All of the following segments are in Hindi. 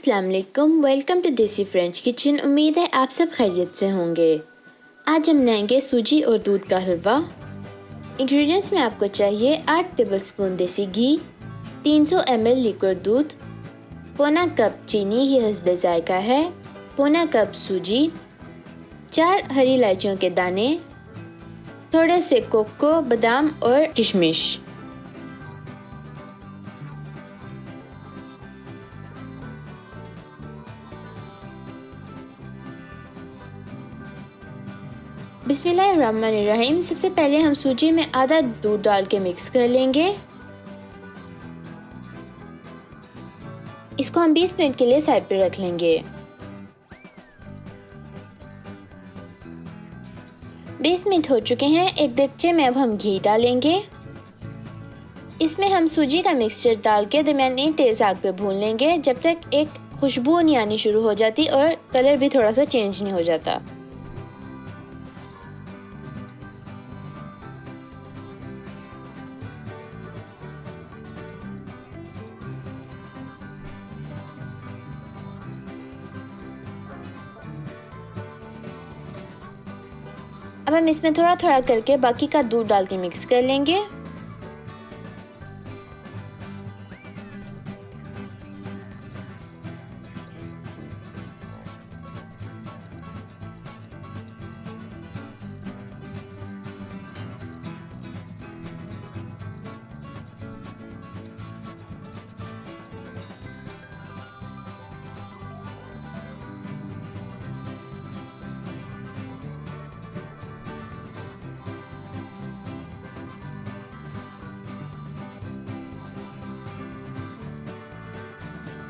अस्सलाम वालेकुम, वेलकम टू देसी फ्रेंच किचन। उम्मीद है आप सब खैरियत से होंगे। आज हम बनाएंगे सूजी और दूध का हलवा। इंग्रेडिएंट्स में आपको चाहिए 8 टेबलस्पून देसी घी, 300 ml लिक्विड दूध, पौना कप चीनी ये हस्बे जायका है, पौना कप सूजी, 4 हरी इलायचियों के दाने, थोड़े से कोको, बादाम और किशमिश। बिस्मिल्लाहिर्रहमानिर्रहीम। सबसे पहले हम सूजी में आधा दूध डाल के मिक्स कर लेंगे। इसको हम 20 मिनट के लिए साइड पे रख लेंगे। 20 मिनट हो चुके हैं। एक देगचे में अब हम घी डालेंगे। इसमें हम सूजी का मिक्सचर डाल के दरमियानी तेज आग पे भून लेंगे जब तक एक खुशबू नहीं आनी शुरू हो जाती और कलर भी थोड़ा सा चेंज नहीं हो जाता। अब हम इसमें थोड़ा थोड़ा करके बाकी का दूध डाल के मिक्स कर लेंगे।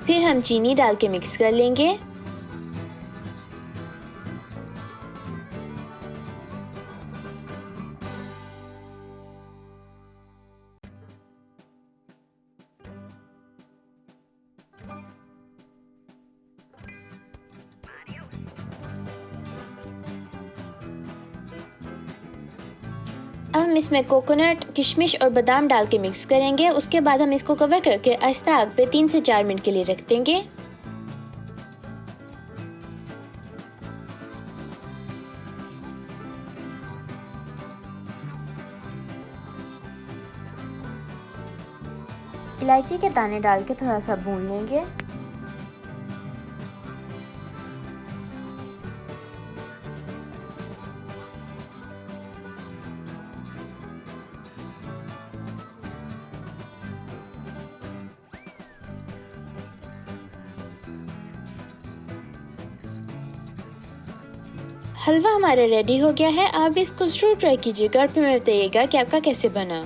फिर हम चीनी डाल के मिक्स कर लेंगे। अब हम इसमें कोकोनट, किशमिश और बादाम डाल के मिक्स करेंगे। उसके बाद हम इसको कवर करके आहिस्ता आग पे 3 से 4 मिनट के लिए रख देंगे। इलायची के दाने डाल के थोड़ा सा भून लेंगे। हलवा हमारा रेडी हो गया है। आप इसको जरूर ट्राई कीजिएगा और फिर मैं बताइएगा कि आपका कैसे बना।